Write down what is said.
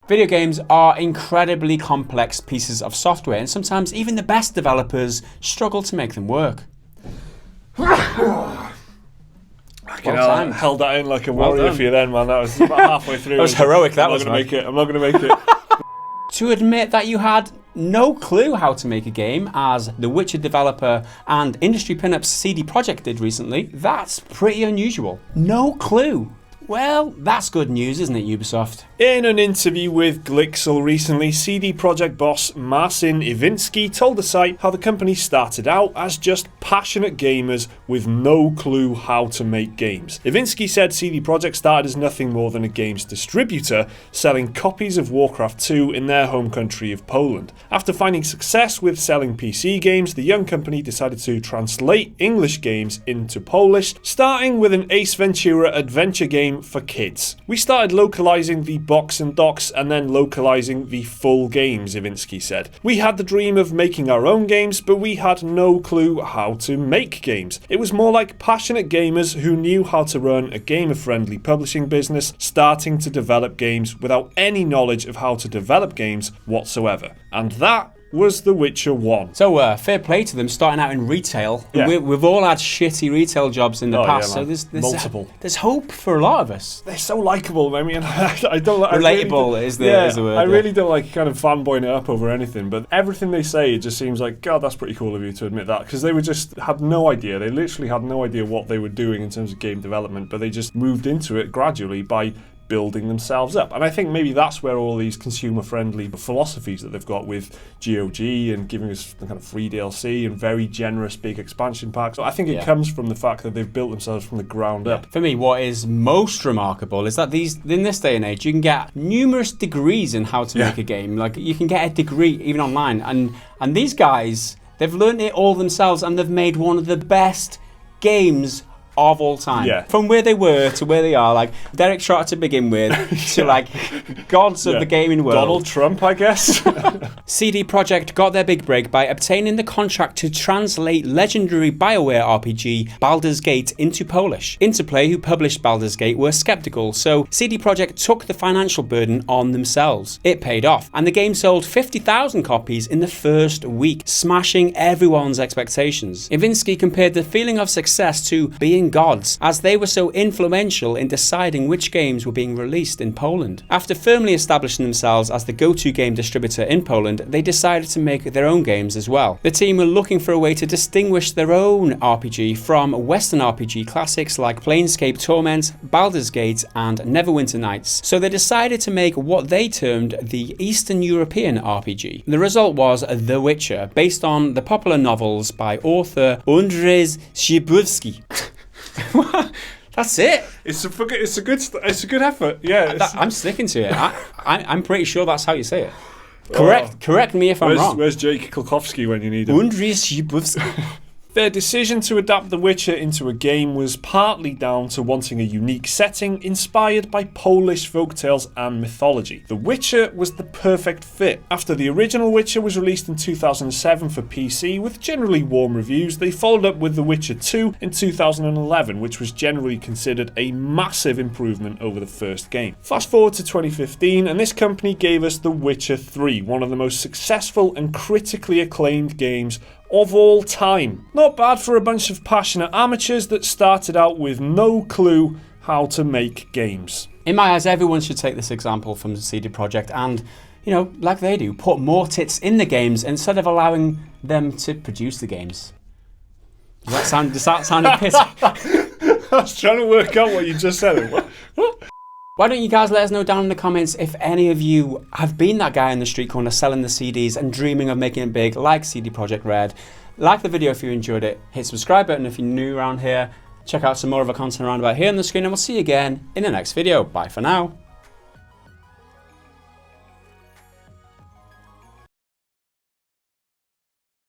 Video games are incredibly complex pieces of software, and sometimes even the best developers struggle to make them work. I held that in like a warrior for you then, man. That was about halfway through. That was heroic, that was. I'm not going to make it. To admit that you had no clue how to make a game, as the Witcher developer and industry pinups CD Projekt did recently, that's pretty unusual. No clue. Well, that's good news, isn't it, Ubisoft? In an interview with Glixel recently, CD Projekt boss Marcin Iwinski told the site how the company started out as just passionate gamers with no clue how to make games. Iwinski said CD Projekt started as nothing more than a games distributor, selling copies of Warcraft 2 in their home country of Poland. After finding success with selling PC games, the young company decided to translate English games into Polish, starting with an Ace Ventura adventure game for kids. We started localizing the box and docks and then localizing the full games, Iwinski said. We had the dream of making our own games, but we had no clue how to make games. It was more like passionate gamers who knew how to run a gamer-friendly publishing business, starting to develop games without any knowledge of how to develop games whatsoever. And that was The Witcher 1. So fair play to them starting out in retail. Yeah. We've all had shitty retail jobs in the past, so there's multiple. There's hope for a lot of us. They're so likeable. I mean, I don't like relatable is the word. I really don't like kind of fanboying it up over anything, but everything they say, it just seems like, God, that's pretty cool of you to admit that, because they had no idea. They literally had no idea what they were doing in terms of game development, but they just moved into it gradually by building themselves up. And I think maybe that's where all these consumer-friendly philosophies that they've got with GOG and giving us the kind of free DLC and very generous big expansion packs. So I think it comes from the fact that they've built themselves from the ground up. For me, what is most remarkable is that in this day and age, you can get numerous degrees in how to make a game. Like, you can get a degree even online. And these guys, they've learned it all themselves, and they've made one of the best games of all time. Yeah. From where they were to where they are, like Derek Trotter to begin with, to like gods of the gaming world. Donald Trump, I guess. CD Projekt got their big break by obtaining the contract to translate legendary BioWare RPG Baldur's Gate into Polish. Interplay, who published Baldur's Gate, were skeptical, so CD Projekt took the financial burden on themselves. It paid off, and the game sold 50,000 copies in the first week, smashing everyone's expectations. Iwinski compared the feeling of success to being gods, as they were so influential in deciding which games were being released in Poland. After firmly establishing themselves as the go-to game distributor in Poland, they decided to make their own games as well. The team were looking for a way to distinguish their own RPG from Western RPG classics like Planescape Torment, Baldur's Gate, and Neverwinter Nights, so they decided to make what they termed the Eastern European RPG. The result was The Witcher, based on the popular novels by author Andrzej Szybrowski. That's it. It's a good effort. Yeah, I'm sticking to it. I'm pretty sure that's how you say it. Correct me if I'm wrong. Where's Jake Kulkowski when you need him? Andrzej Szybrowski. Their decision to adapt The Witcher into a game was partly down to wanting a unique setting inspired by Polish folktales and mythology. The Witcher was the perfect fit. After the original Witcher was released in 2007 for PC with generally warm reviews, they followed up with The Witcher 2 in 2011, which was generally considered a massive improvement over the first game. Fast forward to 2015, and this company gave us The Witcher 3, one of the most successful and critically acclaimed games of all time. Not bad for a bunch of passionate amateurs that started out with no clue how to make games. In my eyes, everyone should take this example from CD Projekt and, like they do, put more tits in the games instead of allowing them to produce the games. Does that sound a pity? I was trying to work out what you just said. What? Why don't you guys let us know down in the comments if any of you have been that guy in the street corner selling the CDs and dreaming of making it big like CD Projekt Red. Like the video if you enjoyed it. Hit subscribe button if you're new around here. Check out some more of our content around about here on the screen, and we'll see you again in the next video. Bye for now.